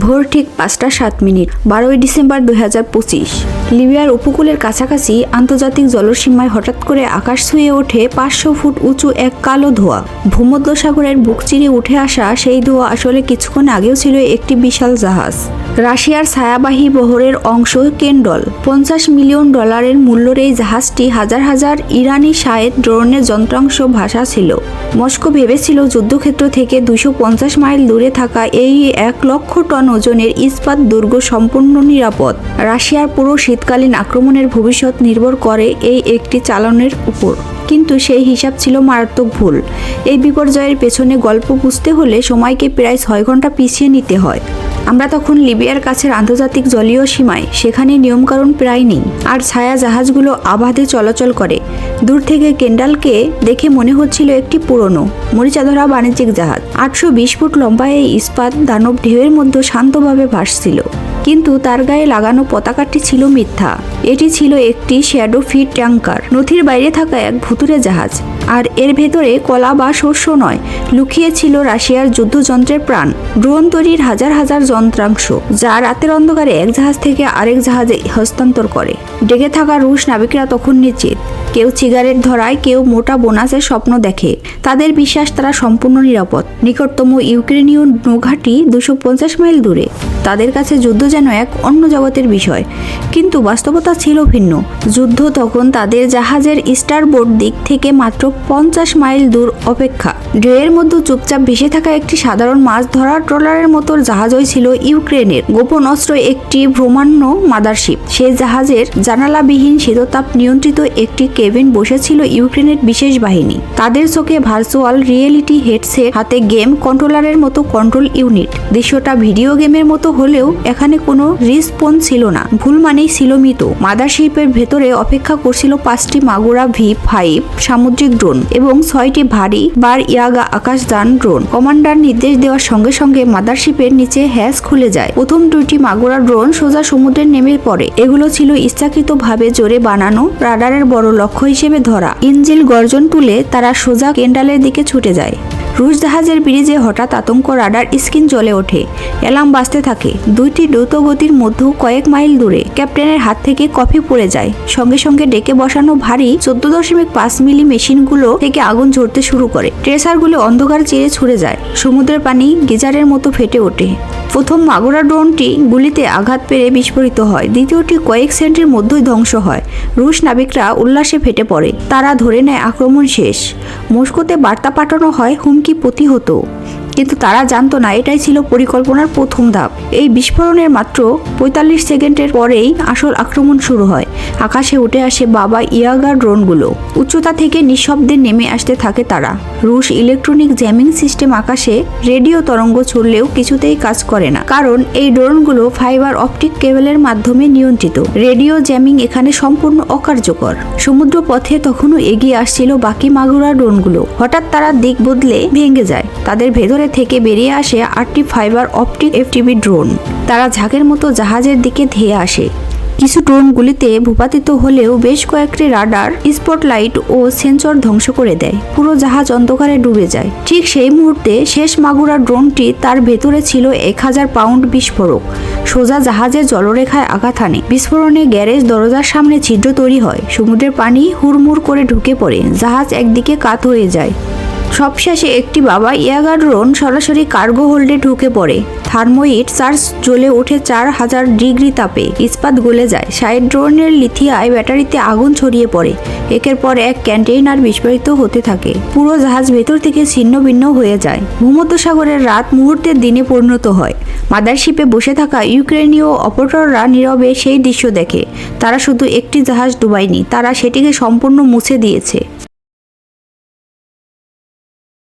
ভোর ঠিক 5:07 12ই ডিসেম্বর 2025 লিবিয়ার উপকূলের কাছাকাছি আন্তর্জাতিক জলসীমায় হঠাৎ করে আকাশ ছুঁয়ে ওঠে 500 ফুট উঁচু এক কালো ধোঁয়া। ভূমধ্যসাগরের বুক চিরে উঠে আসা সেই ধোঁয়া আসলে কিছুক্ষণ আগেও ছিল একটি বিশাল জাহাজ, রাশিয়ার ছায়াবাহী বহরের অংশ কেন্ডল। $50 মিলিয়ন মূল্যের এই জাহাজটি হাজার হাজার ইরানি শায়েদ ড্রোনের যন্ত্রাংশ ভাসা ছিল। মস্কো ভেবেছিল যুদ্ধক্ষেত্র থেকে 250 মাইল দূরে থাকা এই 1 লক্ষ টন ওজনের ইস্পাত দুর্গ সম্পূর্ণ নিরাপদ। রাশিয়ার পুরো শীতকালীন আক্রমণের ভবিষ্যৎ নির্ভর করে এই একটি চালানের উপর, কিন্তু সেই হিসাব ছিল মারাত্মক ভুল। এই বিপর্যয়ের পেছনে গল্প বুঝতে হলে সময়কে প্রায় 6 ঘন্টা পিছিয়ে নিতে হয়। আমরা তখন লিবিয়ার কাছের আন্তর্জাতিক জলীয় সীমায়, সেখানে নিয়মকানুন প্রায় নেই, আর ছায়া জাহাজগুলো আবাধে চলাচল করে। দূর থেকে কেন্ডালকে দেখে মনে হচ্ছিল একটি পুরনো মরিচা ধরা বাণিজ্যিক জাহাজ। 820 ফুট লম্বা এই ইস্পাত দানব ঢেউয়ের মধ্যে শান্তভাবে ভাসছিল, কিন্তু তার গায়ে লাগানো পতাকাটি ছিল মিথ্যা। এটি ছিল একটি শ্যাডো ফিট ট্যাঙ্কার, নথির বাইরে থাকা এক ভুতুরে জাহাজ। আর এর ভেতরে কলা বা শস্য নয়, লুকিয়ে ছিল রাশিয়ার যুদ্ধযন্ত্রের প্রাণ, ড্রোন তৈরির হাজার হাজার যন্ত্রাংশ, যা রাতের অন্ধকারে এক জাহাজ থেকে আরেক জাহাজে হস্তান্তর করে। ডেকে থাকা রুশ নাবিকরা তখন নিশ্চিত, কেউ সিগারেট ধরায়, কেউ মোটা বোনাসের স্বপ্ন দেখে। তাদের বিশ্বাস তারা সম্পূর্ণ নিরাপদ। নিকটতম ইউক্রেনীয় নৌঘাঁটি 250 মাইল দূরে। তাদের কাছে যুদ্ধ যেন এক অন্য জগতের বিষয়, কিন্তু বাস্তবতা ছিল ভিন্ন। যুদ্ধ তখন তাদের জাহাজের স্টারবোর্ড দিক থেকে মাত্র 50 মাইল দূর অপেক্ষা। ঢেউয়ের মধ্যে চুপচাপ ভেসে থাকা একটি সাধারণ মাছ ধরার ট্রলারের মতো জাহাজই ছিল ইউক্রেনের গোপন অস্ত্র, একটি ব্রহ্মাণ্য মাদারশিপ। সেই জাহাজের জানালাবিহীন শীততাপ নিয়ন্ত্রিত একটি কেবিন বসেছিল ইউক্রেনের বিশেষ বাহিনী। তাদের চোখে ভার্চুয়াল রিয়েলিটি হেডসেট, হাতে গেম কন্ট্রোলারের মতো কন্ট্রোল ইউনিট। দৃশ্যটা ভিডিও গেমের মতো হলেও এখানে কোনো রিসপন্স ছিল না, ভুল মানেই ছিল মৃত। মাদারশিপের ভেতরে অপেক্ষা করছিল 5টি মাগুরা V5 সামুদ্রিক ড্রোন এবং 6টি ভারী বার ইয়াগা আকাশযান ড্রোন। কমান্ডার নির্দেশ দেওয়ার সঙ্গে সঙ্গে মাদারশিপের নিচে হ্যাচ খুলে যায়। প্রথম 2টি মাগুরা ড্রোন সোজা সমুদ্রে নেমে পড়ে। এগুলো ছিল ইচ্ছাকৃতভাবে জোরে বানানো, রাডারের বড় লক্ষ্য হিসেবে ধরা। ইঞ্জিল গর্জন তুলে তারা সোজা কেন্ডালের দিকে ছুটে যায়। রুশ জাহাজের ব্রিজে হঠাৎ আতঙ্ক, রাডার স্ক্রিন জ্বলে ওঠে, অ্যালার্ম বাজতে থাকে। 2টি দ্রুত গতির মধ্যে কয়েক মাইল দূরে ক্যাপ্টেনের হাত থেকে কফি পড়ে যায়। সঙ্গে সঙ্গে ডেকে বসানো ভারী 14.5 মিলি মেশিনগুলো থেকে আগুন ঝরতে শুরু করে। ট্রেসারগুলো অন্ধকার চিরে ছুড়ে যায়। সমুদ্রের পানি গিজারের মতো ফেটে ওঠে। প্রথম মাগুরা ড্রোনটি গুলিতে আঘাত পেয়ে বিস্ফোরিত হয়, দ্বিতীয়টি কয়েক সেকেন্ডের মধ্যেই ধ্বংস হয়। রুশ নাবিকরা উল্লাসে ফেটে পড়ে। তারা ধরে নেয় আক্রমণ শেষ। মস্কোতে বার্তা পাঠানো হয় হুমকি প্রতিহত, কিন্তু তারা জানতো না এটাই ছিল পরিকল্পনার প্রথম ধাপ। এই বিস্ফোরণের মাত্র 45 সেকেন্ডের পরেই আসল আক্রমণ শুরু হয়। আকাশে উঠে আসে বাবা ইয়াগা ড্রোনগুলো। উচ্চতা থেকে নিঃশব্দে নেমে আসতে থাকে তারা। রুশ ইলেকট্রনিক জ্যামিং সিস্টেম আকাশে রেডিও তরঙ্গ ছড়লেও কিছুতেই কাজ করে না, কারণ এই ড্রোনগুলো ফাইবার অপটিক কেবলের মাধ্যমে নিয়ন্ত্রিত। রেডিও জ্যামিং এখানে সম্পূর্ণ অকার্যকর। সমুদ্র পথে তখনও এগিয়ে আসছিল বাকি মাগুরা ড্রোনগুলো। হঠাৎ তারা দিক বদলে ভেঙে যায়। তাদের ভেতরে থেকে বেরিয়ে আসে 8টি ফাইবার অপটিক FPV ড্রোন। তারা ঝাঁকের মতো জাহাজের দিকে ধেয়ে আসে। কিছু ড্রোন গুলিতে ভূপাতিত হলেও বেশ কয়েকটি রাডার, স্পটলাইট ও সেন্সর ধ্বংস করে দেয়। পুরো জাহাজ অন্ধকারে ডুবে যায়। ঠিক সেই মুহূর্তে শেষ মাগুরা ড্রোনটি, তার ভেতরে ছিল 1000 পাউন্ড বিস্ফোরক, সোজা জাহাজের জলরেখায় আঘাত হানে। বিস্ফোরণে গ্যারেজ দরজার সামনে ছিদ্র তৈরি হয়। সমুদ্রের পানি হুড়মুড় করে ঢুকে পড়ে। জাহাজ একদিকে কাত হয়ে যায়। সবশেষে একটি বাবা ইয়াগা ড্রোন সরাসরি কার্গো হোল্ডে ঢুকে পড়ে। থার্মোইট চার্জ জ্বলে ওঠে 4000 ডিগ্রি তাপে। ইস্পাত গলে যায়। সাইড ড্রোনের লিথিয়াম ব্যাটারিতে আগুন ছড়িয়ে পড়ে। একের পর এক কন্টেইনার বিস্ফোরিত হতে থাকে। পুরো জাহাজ ভেতর থেকে ছিন্ন ভিন্ন হয়ে যায়। ভূমধ্যসাগরের রাত মুহূর্তের দিনে পরিণত হয়। মাদারশিপে বসে থাকা ইউক্রেনীয় অপারেটররা নীরবে সেই দৃশ্য দেখে। তারা শুধু একটি জাহাজ ডুবায়নি, তারা সেটিকে সম্পূর্ণ মুছে দিয়েছে।